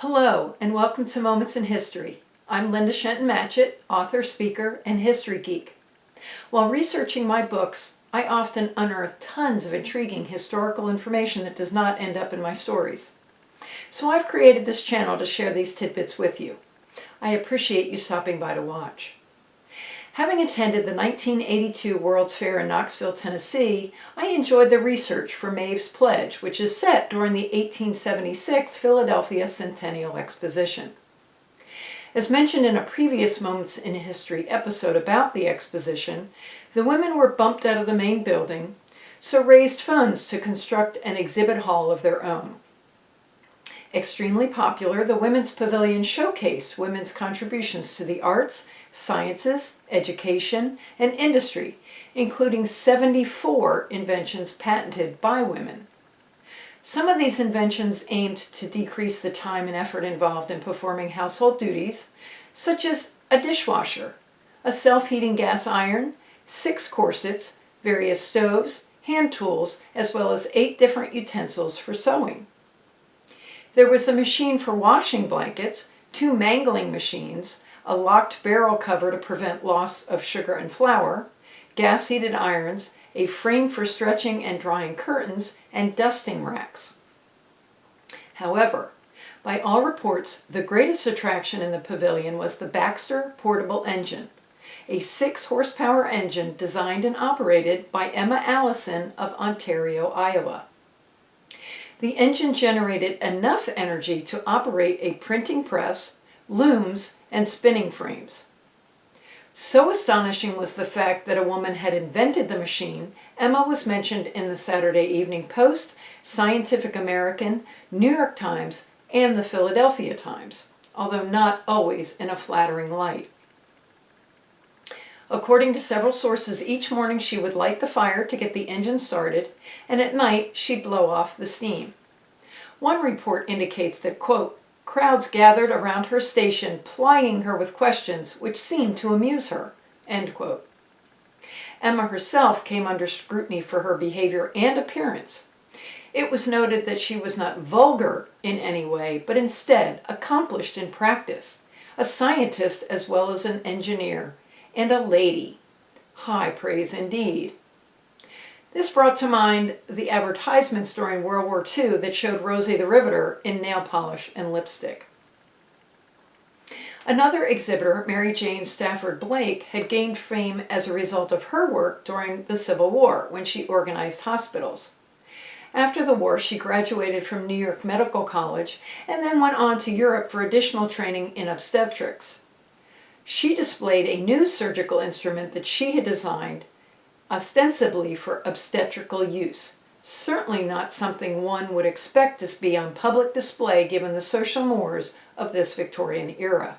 Hello, and welcome to Moments in History. I'm Linda Shenton-Matchett, author, speaker, and history geek. While researching my books, I often unearth tons of intriguing historical information that does not end up in my stories. So I've created this channel to share these tidbits with you. I appreciate you stopping by to watch. Having attended the 1982 World's Fair in Knoxville, Tennessee, I enjoyed the research for Maeve's Pledge, which is set during the 1876 Philadelphia Centennial Exposition. As mentioned in a previous Moments in History episode about the exposition, the women were bumped out of the main building, so raised funds to construct an exhibit hall of their own. Extremely popular, the Women's Pavilion showcased women's contributions to the arts, sciences, education, and industry, including 74 inventions patented by women. Some of these inventions aimed to decrease the time and effort involved in performing household duties, such as a dishwasher, a self-heating gas iron, 6 corsets, various stoves, hand tools, as well as 8 different utensils for sewing. There was a machine for washing blankets, 2 mangling machines, a locked barrel cover to prevent loss of sugar and flour, gas-heated irons, a frame for stretching and drying curtains, and dusting racks. However, by all reports, the greatest attraction in the pavilion was the Baxter portable engine, a 6-horsepower engine designed and operated by Emma Allison of Ontario, Iowa. The engine generated enough energy to operate a printing press, looms, and spinning frames. So astonishing was the fact that a woman had invented the machine, Emma was mentioned in the Saturday Evening Post, Scientific American, New York Times, and the Philadelphia Times, although not always in a flattering light. According to several sources, each morning she would light the fire to get the engine started, and at night she'd blow off the steam. One report indicates that, quote, crowds gathered around her station plying her with questions which seemed to amuse her, end quote. Emma herself came under scrutiny for her behavior and appearance. It was noted that she was not vulgar in any way, but instead accomplished in practice, a scientist as well as an engineer, and a lady. High praise indeed. This brought to mind the advertisements during World War II that showed Rosie the Riveter in nail polish and lipstick. Another exhibitor, Mary Jane Stafford Blake, had gained fame as a result of her work during the Civil War when she organized hospitals. After the war, she graduated from New York Medical College and then went on to Europe for additional training in obstetrics. She displayed a new surgical instrument that she had designed ostensibly for obstetrical use, certainly not something one would expect to be on public display given the social mores of this Victorian era.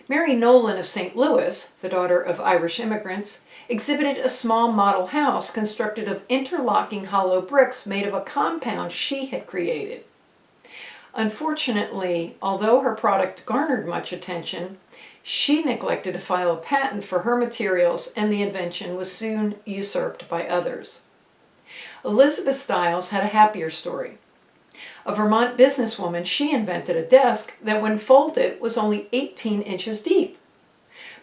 Mary Nolan of St. Louis, the daughter of Irish immigrants, exhibited a small model house constructed of interlocking hollow bricks made of a compound she had created. Unfortunately, although her product garnered much attention, she neglected to file a patent for her materials, and the invention was soon usurped by others. Elizabeth Stiles had a happier story. A Vermont businesswoman, she invented a desk that when folded was only 18 inches deep,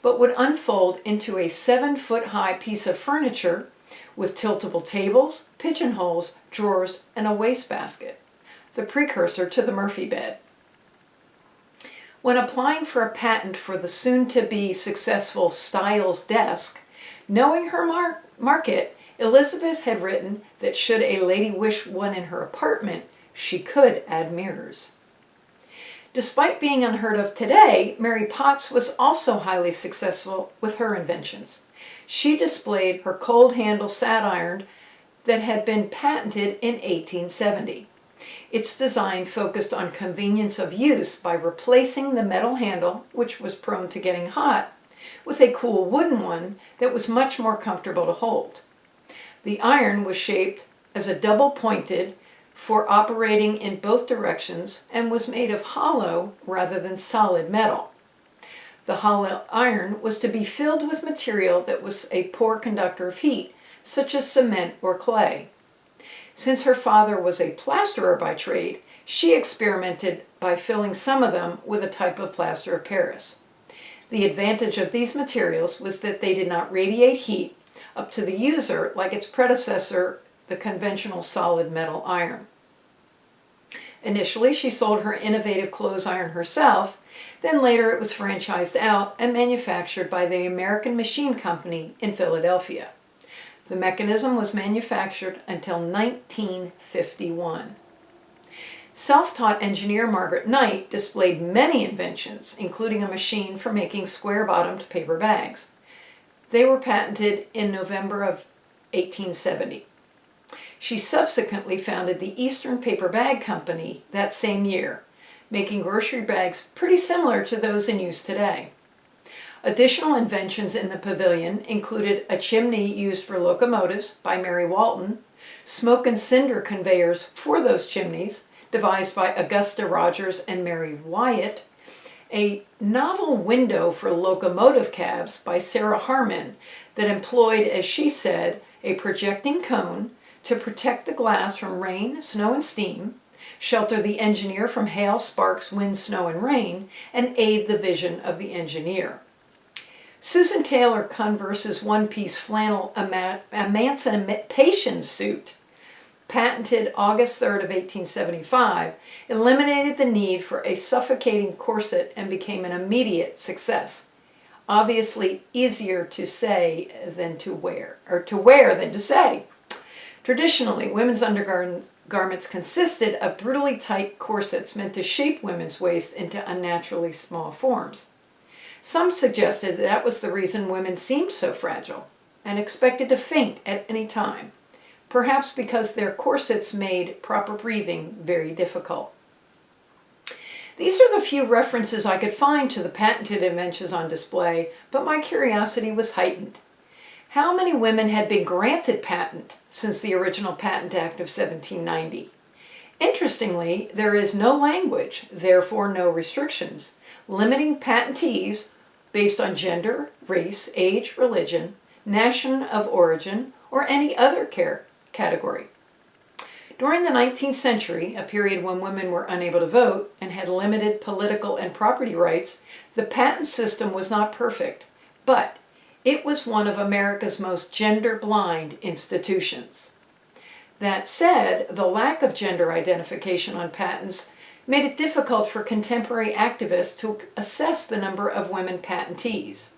but would unfold into a 7-foot-high piece of furniture with tiltable tables, pigeonholes, drawers, and a wastebasket, the precursor to the Murphy bed. When applying for a patent for the soon-to-be successful Stiles desk, knowing her market, Elizabeth had written that should a lady wish one in her apartment, she could add mirrors. Despite being unheard of today, Mary Potts was also highly successful with her inventions. She displayed her cold handle sat iron that had been patented in 1870. Its design focused on convenience of use by replacing the metal handle, which was prone to getting hot, with a cool wooden one that was much more comfortable to hold. The iron was shaped as a double-pointed for operating in both directions and was made of hollow rather than solid metal. The hollow iron was to be filled with material that was a poor conductor of heat, such as cement or clay. Since her father was a plasterer by trade, She experimented by filling some of them with a type of plaster of Paris. The advantage of these materials was that they did not radiate heat up to the user like its predecessor, the conventional solid metal iron. Initially, she sold her innovative clothes iron herself, then later it was franchised out and manufactured by the American Machine Company in Philadelphia. The mechanism was manufactured until 1951. Self-taught engineer Margaret Knight displayed many inventions, including a machine for making square-bottomed paper bags. They were patented in November of 1870. She subsequently founded the Eastern Paper Bag Company that same year, making grocery bags pretty similar to those in use today. Additional inventions in the pavilion included a chimney used for locomotives by Mary Walton, smoke and cinder conveyors for those chimneys, devised by Augusta Rogers and Mary Wyatt, a novel window for locomotive cabs by Sarah Harmon that employed, as she said, a projecting cone to protect the glass from rain, snow, and steam, shelter the engineer from hail, sparks, wind, snow, and rain, and aid the vision of the engineer. Susan Taylor Converse's one-piece flannel emancipation suit, patented August 3rd of 1875, eliminated the need for a suffocating corset and became an immediate success. Obviously easier to say than to wear, or to wear than to say. Traditionally, women's undergarments consisted of brutally tight corsets meant to shape women's waist into unnaturally small forms. Some suggested that was the reason women seemed so fragile and expected to faint at any time, perhaps because their corsets made proper breathing very difficult. These are the few references I could find to the patented inventions on display, but my curiosity was heightened. How many women had been granted patent since the original Patent Act of 1790? Interestingly, there is no language, therefore no restrictions, limiting patentees based on gender, race, age, religion, nation of origin, or any other category. During the 19th century, a period when women were unable to vote and had limited political and property rights, the patent system was not perfect, but it was one of America's most gender-blind institutions. That said, the lack of gender identification on patents made it difficult for contemporary activists to assess the number of women patentees.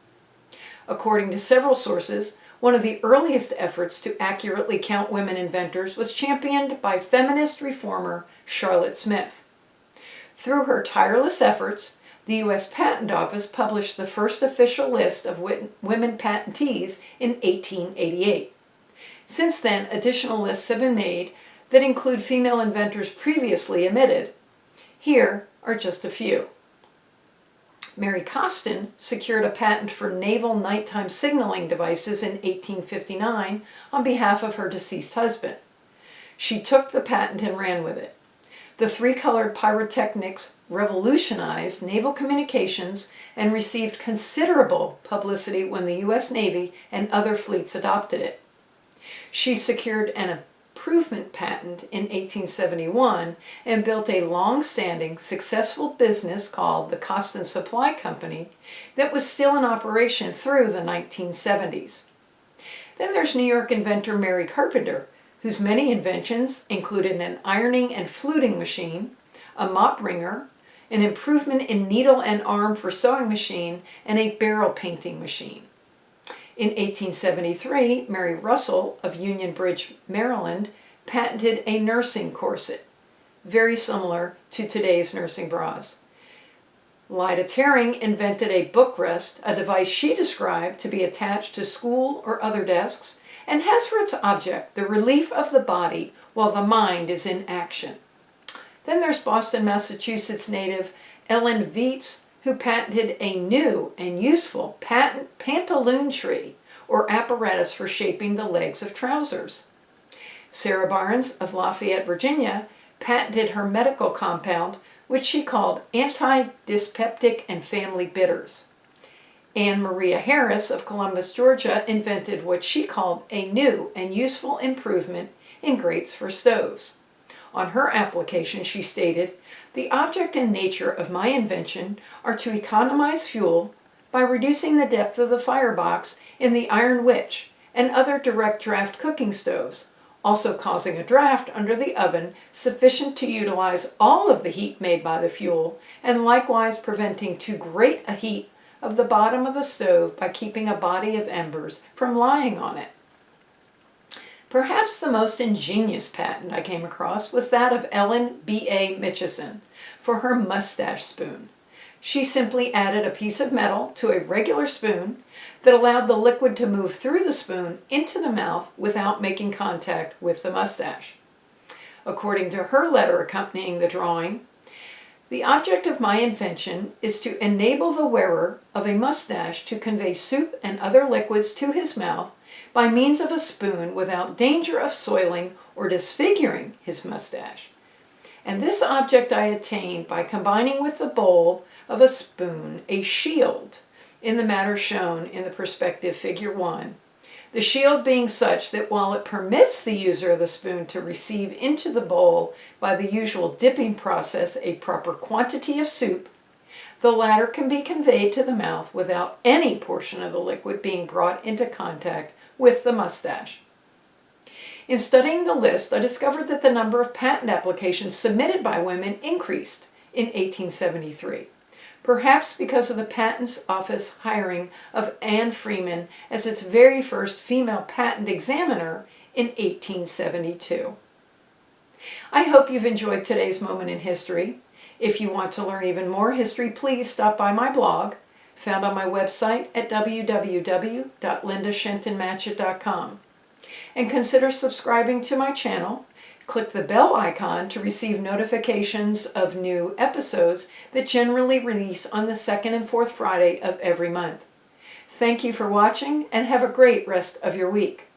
According to several sources, one of the earliest efforts to accurately count women inventors was championed by feminist reformer Charlotte Smith. Through her tireless efforts, the U.S. Patent Office published the first official list of women patentees in 1888. Since then, additional lists have been made that include female inventors previously omitted. Here are just a few. Mary Costin secured a patent for naval nighttime signaling devices in 1859 on behalf of her deceased husband. She took the patent and ran with it. The three-colored pyrotechnics revolutionized naval communications and received considerable publicity when the U.S. Navy and other fleets adopted it. She secured an improvement patent in 1871 and built a long-standing, successful business called the Costin Supply Company that was still in operation through the 1970s. Then there's New York inventor Mary Carpenter, whose many inventions included an ironing and fluting machine, a mop wringer, an improvement in needle and arm for sewing machine, and a barrel painting machine. In 1873, Mary Russell of Union Bridge, Maryland, patented a nursing corset, very similar to today's nursing bras. Lida Tering invented a book rest, a device she described to be attached to school or other desks, and has for its object the relief of the body while the mind is in action. Then there's Boston, Massachusetts native Ellen Viets, who patented a new and useful pantaloon tree, or apparatus for shaping the legs of trousers. Sarah Barnes of Lafayette, Virginia, patented her medical compound, which she called anti-dyspeptic and family bitters. Anne Maria Harris of Columbus, Georgia, invented what she called a new and useful improvement in grates for stoves. On her application, she stated, "The object and nature of my invention are to economize fuel by reducing the depth of the firebox in the Iron Witch and other direct draft cooking stoves, also causing a draft under the oven sufficient to utilize all of the heat made by the fuel, and likewise preventing too great a heat of the bottom of the stove by keeping a body of embers from lying on it." Perhaps the most ingenious patent I came across was that of Ellen B.A. Mitchison for her mustache spoon. She simply added a piece of metal to a regular spoon that allowed the liquid to move through the spoon into the mouth without making contact with the mustache. According to her letter accompanying the drawing, "The object of my invention is to enable the wearer of a mustache to convey soup and other liquids to his mouth by means of a spoon without danger of soiling or disfiguring his mustache. And this object I attained by combining with the bowl of a spoon a shield in the manner shown in the perspective figure 1. The shield being such that while it permits the user of the spoon to receive into the bowl by the usual dipping process a proper quantity of soup, the latter can be conveyed to the mouth without any portion of the liquid being brought into contact with the mustache." In studying the list, I discovered that the number of patent applications submitted by women increased in 1873. Perhaps because of the Patents Office hiring of Anne Freeman as its very first female patent examiner in 1872. I hope you've enjoyed today's moment in history. If you want to learn even more history, please stop by my blog, found on my website at www.lindashentonmatchett.com. And consider subscribing to my channel. Click the bell icon to receive notifications of new episodes that generally release on the second and fourth Friday of every month. Thank you for watching and have a great rest of your week.